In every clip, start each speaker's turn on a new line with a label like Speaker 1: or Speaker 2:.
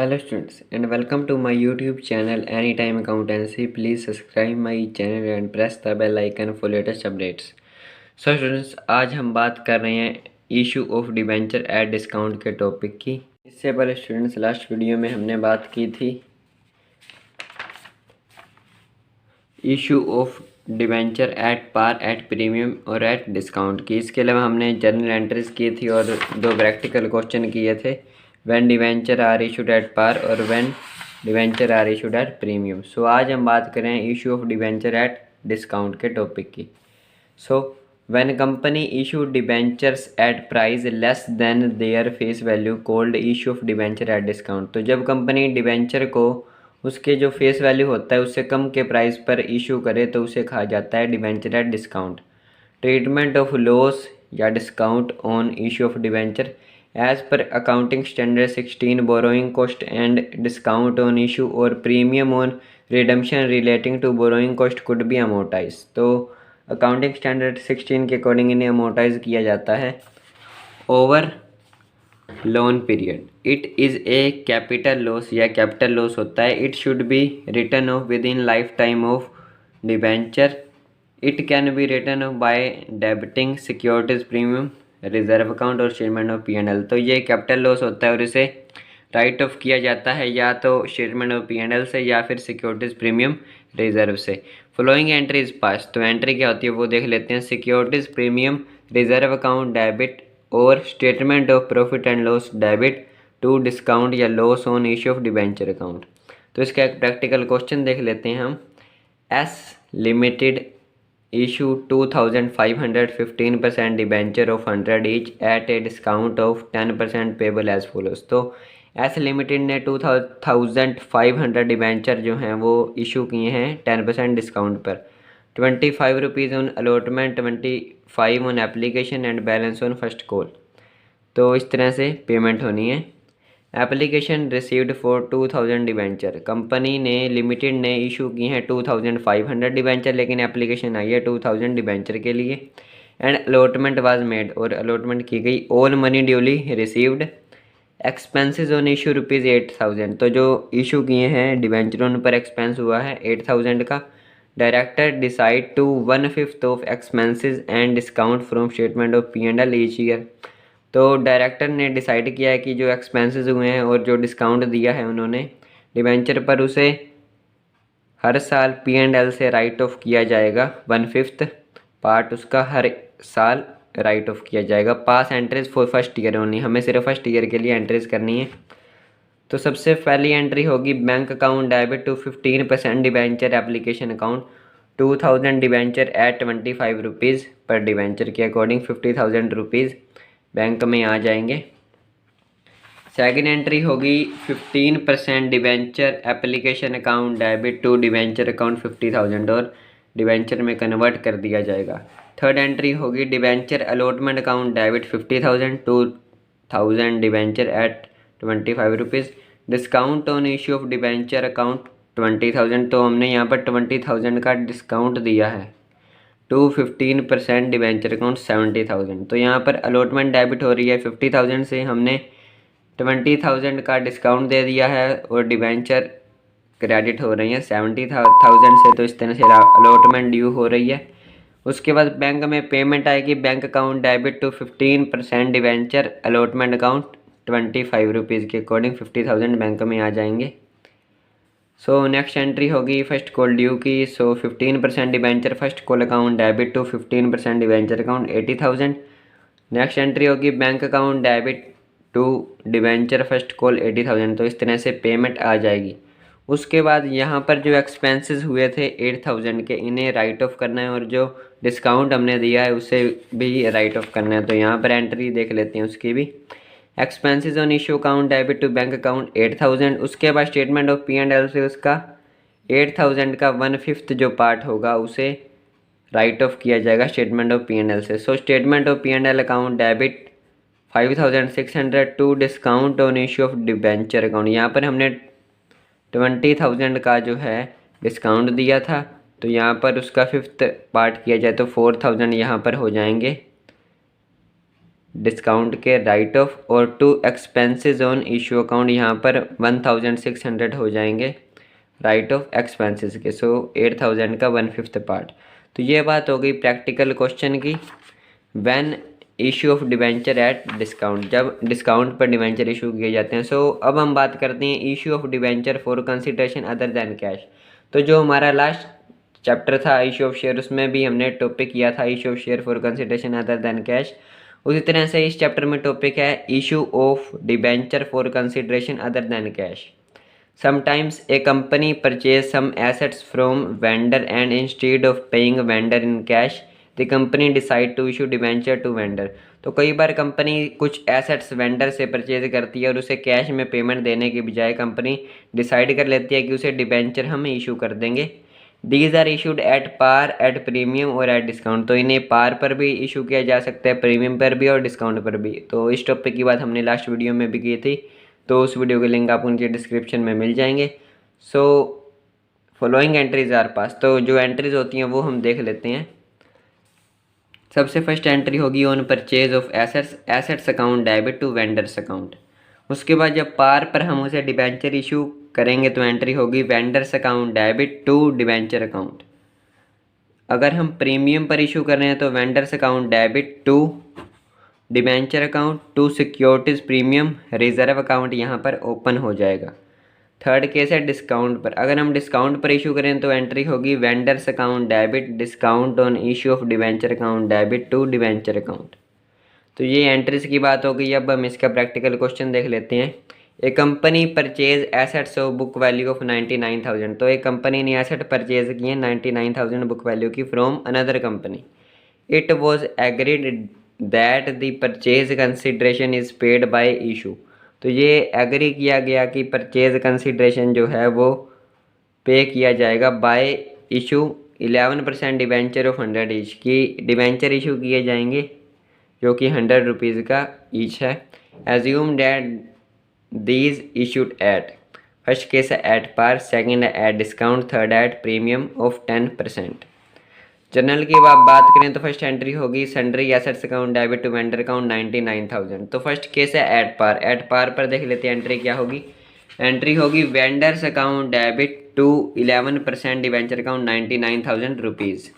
Speaker 1: Hello students and welcome to my YouTube channel Anytime Accountancy. Please subscribe my channel and press the bell icon for latest updates. So students, आज हम बात कर रहे हैं issue of debenture at discount के topic की। इससे पहले स्टूडेंट्स लास्ट वीडियो में हमने बात की थी issue of debenture at par, at premium और एट डिस्काउंट की। इसके अलावा हमने जर्नल एंट्रीज की थी और दो प्रैक्टिकल क्वेश्चन किए थे, when debenture are issued at par और when debenture are issued at premium. So आज हम बात करें issue of debenture at discount के टॉपिक की। So when company issue debentures at price less than their face value called issue of debenture at discount. तो जब company debenture को उसके जो फेस वैल्यू होता है उससे कम के प्राइस पर इशू करे तो उसे कहा जाता है debenture at discount. Treatment of loss या discount on issue of debenture as per accounting standard 16 borrowing cost and discount on issue और premium on redemption relating to borrowing cost could be amortise. तो accounting standard 16 के according इन्हें amortise किया जाता है over loan period. It is a capital loss या capital loss होता है। It should be written off within life time of debenture. It can be written of by debiting securities premium, reserve account और statement of P&L। तो ये capital loss होता है और इसे राइट ऑफ किया जाता है या तो स्टेटमेंट ऑफ P&L से या फिर सिक्योरिटीज प्रीमियम रिजर्व से। Following entry is pass. तो एंट्री क्या होती है वो देख लेते हैं। Securities premium, reserve account debit और statement of profit and loss debit to discount या loss on issue of debenture account. तो इसका एक प्रैक्टिकल क्वेश्चन देख लेते हैं हम। S limited issue 2500 15% debenture of 100 each at a discount of 10% payable as follows. तो एस लिमिटेड ने 2500 डिबेंचर जो हैं वो इशू किए हैं 10% डिस्काउंट पर। 25 rupees on allotment, 25 on application and balance on first call. तो इस तरह से पेमेंट होनी है। Application received for 2000 debenture. Company ने लिमिटेड ने इशू की हैं 2500 डिबेंचर, लेकिन एप्लीकेशन आई है 2000 डिबेंचर के लिए। एंड अलॉटमेंट वाज मेड और अलॉटमेंट की गई। All money duly received. Expenses on issue rupees 8000। तो जो इशू किए हैं डिबेंचर उन पर एक्सपेंस हुआ है 8000 का। Director decide to 1/5 of expenses and discount from statement of P&L each year. तो डायरेक्टर ने डिसाइड किया है कि जो एक्सपेंसेस हुए हैं और जो डिस्काउंट दिया है उन्होंने डिबेंचर पर, उसे हर साल P&L से राइट ऑफ किया जाएगा। 1/5 पार्ट उसका हर साल राइट ऑफ किया जाएगा। Pass entries for first year only. हमें सिर्फ फर्स्ट ईयर के लिए एंट्रीज करनी है। तो सबसे पहली एंट्री होगी bank account debit to 15% debenture application account 2000 debenture at 25 rupees पर डिबेंचर के अकॉर्डिंग 50,000 रुपीज़ बैंक में आ जाएंगे। सेकंड एंट्री होगी 15% debenture application account debit to debenture account 50,000 और डिबेंचर में कन्वर्ट कर दिया जाएगा। थर्ड एंट्री होगी debenture allotment account debit 50,000 2000 debenture at 25 rupees. Discount on issue of debenture account 20,000। तो हमने यहाँ पर 20,000 का डिस्काउंट दिया है टू 15% डिबेंचर अकाउंट 70,000। तो यहाँ पर अलॉटमेंट डेबिट हो रही है 50,000 से, हमने 20,000 का डिस्काउंट दे दिया है और डिबेंचर क्रेडिट हो रही है 70,000 से। तो इस तरह से अलॉटमेंट ड्यू हो रही है। उसके बाद बैंक में पेमेंट आएगी। Bank account debit to 15% debenture allotment account 25 rupees के अकॉर्डिंग 50,000 बैंक में आ जाएंगे। सो नेक्स्ट एंट्री होगी फर्स्ट कॉल ड्यू की। So 15% debenture first call account debit to 15% debenture account 80,000। Next entry होगी bank account debit to debenture first call 80,000। तो इस तरह से पेमेंट आ जाएगी। उसके बाद यहाँ पर जो एक्सपेंसेस हुए थे 8,000 के, इन्हें राइट ऑफ करना है और जो डिस्काउंट हमने दिया है उसे भी राइट ऑफ करना है। तो यहाँ पर एंट्री देख लेते हैं उसकी भी। Expenses on issue account debit to bank account 8,000। उसके बाद स्टेटमेंट ऑफ P&L से उसका 8,000 का 1/5 जो पार्ट होगा उसे राइट ऑफ किया जाएगा स्टेटमेंट ऑफ P&L से। So statement of P&L account debit 5,600 to discount on issue of debenture account. यहाँ पर हमने 20,000 का जो है डिस्काउंट दिया था, तो यहाँ पर उसका 5th पार्ट किया जाए तो 4,000 यहाँ पर हो जाएंगे। डिस्काउंट के राइट ऑफ, और to expenses on issue account, यहाँ पर 1600 हो जाएंगे राइट ऑफ एक्सपेंसेस के। सो 8000 का 1/5 पार्ट। तो ये बात हो गई प्रैक्टिकल क्वेश्चन की। When issue of debenture at discount, जब डिस्काउंट पर डिवेंचर इशू किए जाते हैं। सो अब हम बात करते हैं issue of debenture for consideration other than cash. तो जो हमारा लास्ट चैप्टर था इशू ऑफ शेयर, उसमें भी हमने टॉपिक किया था issue of share for consideration other than cash. उसी तरह से इस चैप्टर में टॉपिक है issue of debenture for consideration other than cash. Sometimes a company purchase some assets from vendor and instead of paying vendor in cash, the company decide to issue debenture to vendor। तो कई बार company कुछ assets vendor से purchase करती है और उसे cash में payment देने के बजाय कंपनी डिसाइड कर लेती है कि उसे डिबेंचर हम इशू कर देंगे। These are issued at par, at premium और एट डिस्काउंट। तो इन्हें पार पर भी इशू किया जा सकता है, प्रीमियम पर भी और डिस्काउंट पर भी। तो इस टॉपिक की बात हमने लास्ट वीडियो में भी की थी, तो उस वीडियो के लिंक आपको नीचे डिस्क्रिप्शन में मिल जाएंगे। सो फॉलोइंग एंट्रीज आर पास। तो जो एंट्रीज होती हैं वो हम देख लेते हैं। सबसे फर्स्ट एंट्री होगी on purchase of assets, assets account debit to vendors account. उसके बाद जब पार पर हम उसे डिबेंचर इशू करेंगे तो एंट्री होगी vendors account debit to debenture account. अगर हम प्रीमियम पर इशू कर रहे हैं तो vendors account debit to debenture account to securities premium reserve account यहाँ पर ओपन हो जाएगा। थर्ड केस है डिस्काउंट पर। अगर हम डिस्काउंट पर इशू करें तो एंट्री होगी vendors account debit discount on issue of debenture account debit to debenture account. तो ये एंट्रीज की बात हो गई। अब हम इसका प्रैक्टिकल क्वेश्चन देख लेते हैं। A company purchase assets of book value of 99,000। तो एक कंपनी ने एसेट परचेज किए 99,000 बुक वैल्यू की from another company. It was agreed that the purchase consideration is paid by issue. तो ये एग्री किया गया कि परचेज कंसिड्रेशन जो है वो पे किया जाएगा by issue 11% debenture of 100 each, की डिबेंचर इशू किए जाएंगे जो कि 100 रुपीज़ का ईच है। Assume that these issued at, first case है एट पार, सेकेंड है at discount, third at premium of 10%। Journal की बात करें तो फर्स्ट एंट्री होगी sundry assets account debit to vendor account 99,000। तो फर्स्ट केस है एट पार। एट पार पर देख लेते हैं एंट्री क्या होगी। एंट्री होगी vendors account debit to 11% debenture account 99,000 rupees.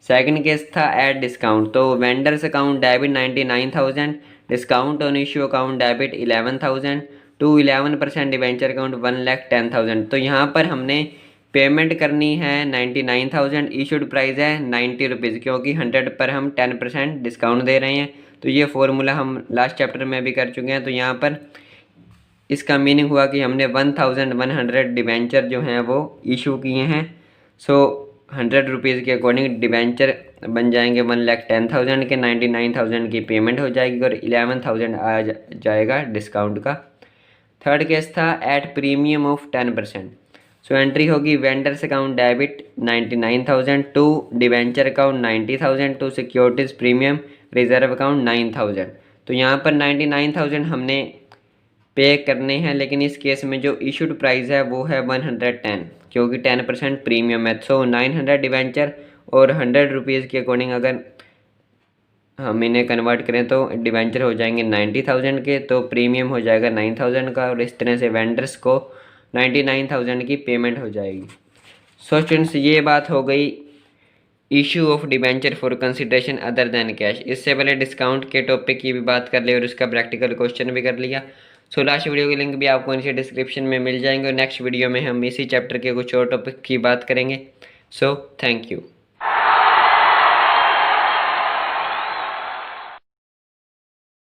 Speaker 1: Second case था एट डिस्काउंट। तो vendors account debit 99,000, discount on issue account debit 11,000 to 11% debenture account 1,10,000। तो यहाँ पर हमने पेमेंट करनी है 99,000, इशूड प्राइस है 90 रुपीज़, क्योंकि 100 पर हम 10% डिस्काउंट दे रहे हैं। तो ये फॉर्मूला हम लास्ट चैप्टर में भी कर चुके हैं। तो यहाँ पर इसका मीनिंग हुआ कि हमने 1,100 डिबेंचर जो हैं वो इशू किए हैं। सो 100 रुपीज़ के अकॉर्डिंग डिबेंचर बन जाएंगे 1,10,000 के, 99,000 की पेमेंट हो जाएगी और 11,000 आ जाएगा डिस्काउंट का। थर्ड केस था at premium of 10%। So entry होगी vendors account debit 99,000 to debenture account 90,000 to securities premium reserve account 9,000। तो यहाँ पर 99,000 हमने पे करने हैं, लेकिन इस केस में जो इशूड प्राइस है वो है 110, क्योंकि 10% प्रीमियम है। सो 900 डिबेंचर और 100 रुपीज़ के अकॉर्डिंग अगर हम इन्हें कन्वर्ट करें तो डिबेंचर हो जाएंगे 90,000 के, तो प्रीमियम हो जाएगा 9,000 का, और इस तरह से वेंडर्स को 99,000 की पेमेंट हो जाएगी। सो स्टूडेंट्स, ये बात हो गई issue of debenture for consideration other than cash. इससे पहले डिस्काउंट के टॉपिक की भी बात कर ली और उसका प्रैक्टिकल क्वेश्चन भी कर लिया। सो लास्ट वीडियो के लिंक भी आपको नीचे डिस्क्रिप्शन में मिल जाएंगे और नेक्स्ट वीडियो में हम इसी चैप्टर के कुछ और टॉपिक की बात करेंगे। So thank you.